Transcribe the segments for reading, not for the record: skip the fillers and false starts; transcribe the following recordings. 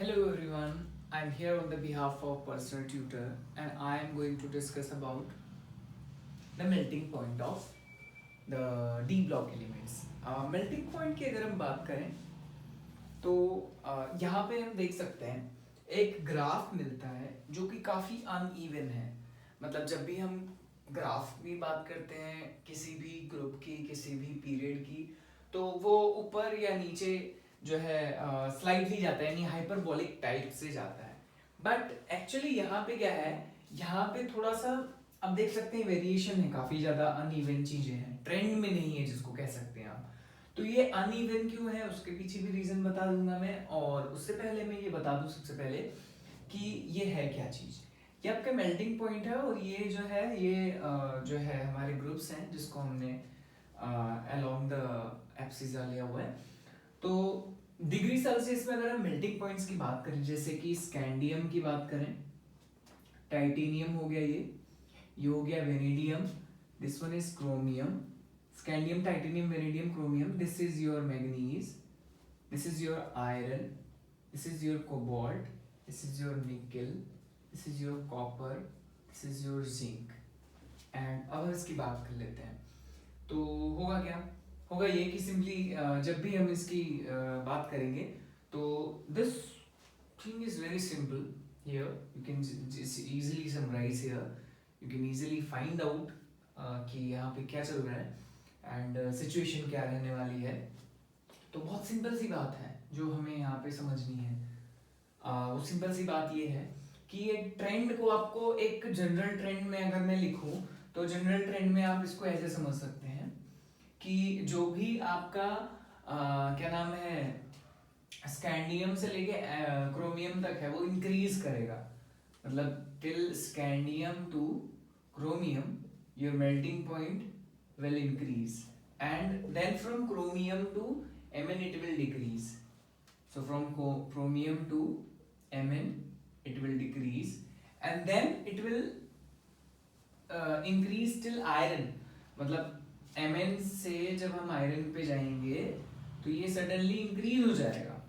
Hello everyone, I'm here on the behalf of Personal Tutor and I am going to discuss about the melting point of the D block elements. Melting point की अगर हम बात करें तो यहाँ पे हम देख सकते हैं एक ग्राफ मिलता है जो कि काफ़ी अनइवन है। मतलब जब भी हम ग्राफ की बात करते हैं किसी भी ग्रुप की किसी भी पीरियड की तो वो ऊपर या नीचे जो है स्लाइडली जाता है यानी हाइपरबोलिक टाइप से जाता है। बट एक्चुअली यहाँ पे क्या है, यहाँ पे थोड़ा सा अब देख सकते हैं वेरिएशन है, काफ़ी ज़्यादा अनइवन चीज़ें हैं, ट्रेंड में नहीं है जिसको कह सकते हैं आप। तो ये अनइवन क्यों है उसके पीछे भी रीजन बता दूंगा मैं। और उससे पहले मैं ये बता दूं सबसे पहले कि ये है क्या चीज। ये आपका मेल्टिंग पॉइंट है और ये जो है ये जो है हमारे ग्रुप्स हैं जिसको हमने अलोंग द एप्सिसा लिया हुआ है। तो डिग्री सेल्सियस में अगर हम मेल्टिंग पॉइंट्स की बात करें जैसे कि स्कैंडियम की बात करें, टाइटेनियम हो गया, ये हो गया vanadium, this one is chromium, scandium, titanium, vanadium, chromium. This is your manganese, this is your iron, this is your cobalt, this is your nickel, this is your copper, this is your zinc. And अब इसकी बात कर लेते हैं तो होगा क्या, होगा ये कि सिंपली जब भी हम इसकी बात करेंगे तो this thing is very simple here, you can easily summarize here, you can easily find out कि यहाँ पे क्या चल रहा है एंड सिचुएशन क्या रहने वाली है। तो बहुत सिंपल सी बात है जो हमें यहाँ पे समझनी है। वो सिंपल सी बात ये है कि ये ट्रेंड को आपको एक जनरल ट्रेंड में अगर मैं लिखूं तो जनरल ट्रेंड में आप इसको ऐसे समझ सकते हैं कि जो भी आपका क्या नाम है स्कैंडियम से लेके क्रोमियम तक है वो इंक्रीज करेगा। मतलब till scandium two chromium your melting point will increase, and then from chromium to Mn it will decrease. So from chromium to Mn it will decrease, and then it will increase till iron. मतलब Mn से जब हम iron पे जाएंगे तो ये suddenly increase हो जाएगा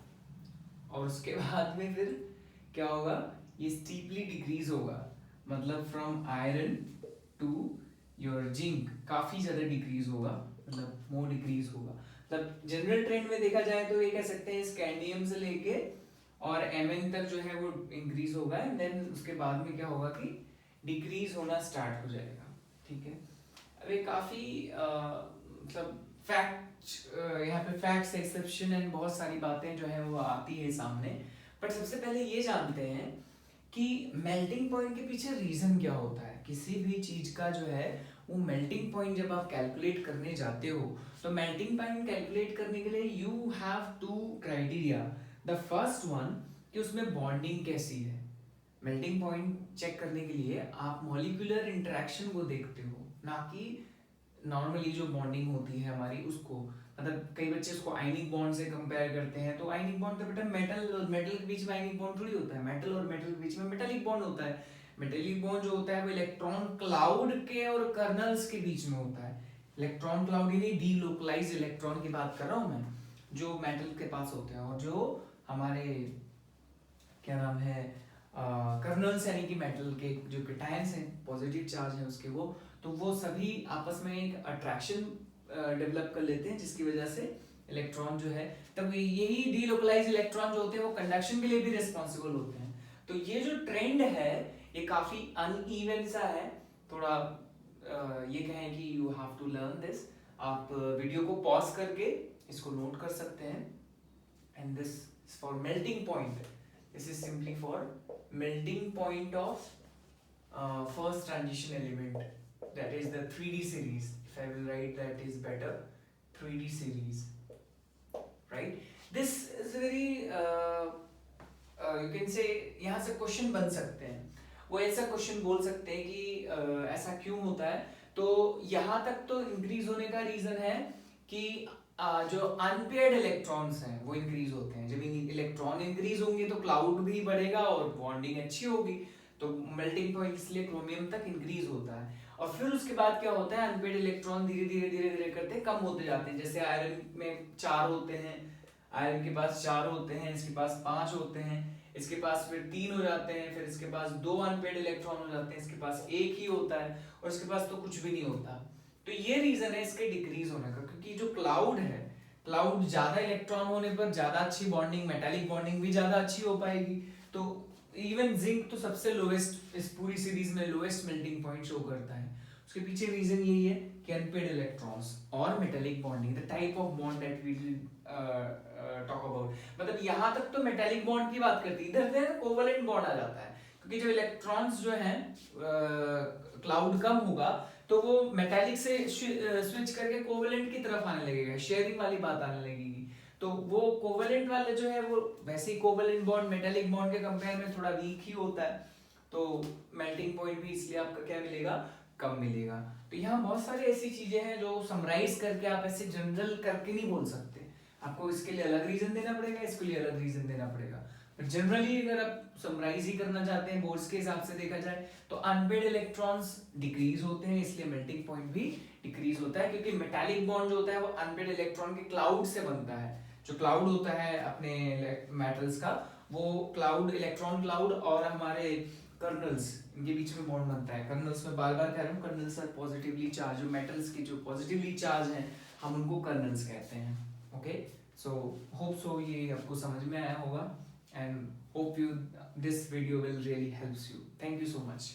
और उसके बाद में फिर क्या होगा, ये स्टीपली डिक्रीज होगा। मतलब from iron to your zinc काफी ज्यादा डिक्रीज होगा, मतलब मोर डिक्रीज होगा। मतलब जनरल ट्रेंड में देखा जाए तो ये कह सकते हैं स्कैंडियम से लेके और Mn तक जो है वो इंक्रीज होगा एंड देन उसके बाद में क्या होगा कि डिक्रीज होना स्टार्ट हो जाएगा। ठीक है, अब ये काफी मतलब फैक्ट यहाँ पे फैक्ट्स एक्सेप्शन एंड बहुत सारी बातें जो है वो आती है सामने। बट सबसे पहले ये जानते हैं कि मेल्टिंग पॉइंट के पीछे रीजन क्या होता है। किसी भी चीज का जो है वो मेल्टिंग पॉइंट जब आप कैलकुलेट करने जाते हो तो मेल्टिंग पॉइंट कैलकुलेट करने के लिए you have two criteria. The first one कि उसमें बॉन्डिंग कैसी है। मेल्टिंग पॉइंट चेक करने के लिए आप मॉलिक्यूलर इंटरेक्शन को देखते हो, ना कि नॉर्मली जो बॉन्डिंग होती है हमारी उसको। मतलब कई बच्चे उसको आयनिक बॉन्ड से कंपेयर करते हैं तो आयनिक बॉन्ड तो बेटा मेटल और मेटल के बीच में आयनिक बॉन्ड थोड़ी होता है, मेटल और मेटल के बीच में मेटालिक बॉन्ड होता है। मेटालिक बॉन्ड जो होता है वो इलेक्ट्रॉन क्लाउड के और कर्नल्स के बीच में होता है। इलेक्ट्रॉन क्लाउड यानी डीलोकलाइज इलेक्ट्रॉन की बात कर रहा हूँ मैं, जो मेटल के पास होते हैं और जो हमारे क्या नाम है कर्नल्स यानी कि मेटल के जो कैटायंस हैं पॉजिटिव चार्ज है उसके तो वो सभी आपस में एक अट्रैक्शन डेवलप कर लेते हैं जिसकी वजह से इलेक्ट्रॉन जो है तब यही डीलोकलाइज इलेक्ट्रॉन जो होते हैं वो कंडक्शन के लिए भी रिस्पॉन्सिबल होते हैं। तो ये जो ट्रेंड है ये काफी अनइवन सा है थोड़ा। ये कहें कि you have to learn this. आप वीडियो को पॉज करके इसको नोट कर सकते हैं। And this is for melting point, this is simply for melting point of first transition element, that is the 3D series. If I will write that is better, 3D series, right? This is very you can say यहाँ से question बन सकते हैं। वो ऐसा question बोल सकते हैं कि ऐसा क्यों होता है। तो यहाँ तक तो इंक्रीज होने का रीजन है कि जो अनपेयर्ड इलेक्ट्रॉन्स हैं वो इंक्रीज होते हैं। जब इलेक्ट्रॉन इंक्रीज होंगे तो क्लाउड भी बढ़ेगा और बॉन्डिंग अच्छी होगी, तो मेल्टिंग पॉइंट इसलिए क्रोमियम तक इंक्रीज होता है। और फिर उसके बाद क्या होता है, अनपेयर्ड इलेक्ट्रॉन धीरे धीरे धीरे धीरे करते कम होते जाते हैं। जैसे आयरन में 4 होते हैं, आयरन के पास 4 होते हैं, इसके पास 5 होते हैं, इसके पास फिर 3 हो जाते हैं, फिर इसके पास 2 अनपेड इलेक्ट्रॉन हो जाते हैं, इसके पास 1 ही होता है और इसके पास तो कुछ भी नहीं होता। तो ये रीजन है इसके डिक्रीज होने का, क्योंकि जो क्लाउड है, क्लाउड ज्यादा इलेक्ट्रॉन होने पर ज्यादा अच्छी बॉन्डिंग, मेटालिक बॉन्डिंग भी ज्यादा अच्छी हो पाएगी। तो इवन जिंक तो सबसे लोएस्ट, इस पूरी सीरीज में लोएस्ट मेल्टिंग पॉइंट शो करता है। उसके पीछे रीजन यही है कि अनपेड इलेक्ट्रॉन्स और metallic bonding, the type of bond that we talk about. मतलब यहाँ तक तो मेटालिक बॉन्ड की बात करती है, इधर से कोवलेंट बॉन्ड आ जाता है, क्योंकि जो इलेक्ट्रॉन्स जो हैं क्लाउड कम होगा तो वो मेटालिक से स्विच करके कोवेलेंट की तरफ आने लगेगा, शेयरिंग वाली बात आने लगेगी। तो वो कोवेलेंट वाले जो है वो वैसे ही कोवेलेंट बॉन्ड मेटालिक बॉन्ड के कंपेयर में थोड़ा वीक ही होता है, तो मेल्टिंग पॉइंट भी इसलिए आपका क्या मिलेगा, कम मिलेगा। तो यहाँ बहुत सारी ऐसी चीजें हैं जो समराइज करके आप ऐसे जनरल करके नहीं बोल सकते, आपको इसके लिए अलग रीजन देना पड़ेगा, इसके लिए अलग रीजन देना पड़ेगा। जनरली अगर आप समराइज ही करना चाहते हैं बोर्ड्स के हिसाब से देखा जाए तो अनपेड इलेक्ट्रॉन्स डिक्रीज होते हैं, इसलिए मेल्टिंग पॉइंट भी डिक्रीज होता है, क्योंकि मेटालिक बॉन्ड जो होता है वो अनपेड इलेक्ट्रॉन के क्लाउड से बनता है। जो क्लाउड होता है अपने मेटल्स का, वो क्लाउड, इलेक्ट्रॉन क्लाउड और हमारे कर्नल्स, इनके बीच में बॉन्ड बनता है। कर्नल्स में बार बार कह रहा हूँ, कर्नल्स आर पॉजिटिवली चार्ज, जो मेटल्स के जो पॉजिटिवली चार्ज हैं हम उनको कर्नल्स कहते हैं। ओके, सो होप सो ये आपको समझ में आया होगा, and hope you this video will really helps you. Thank you so much.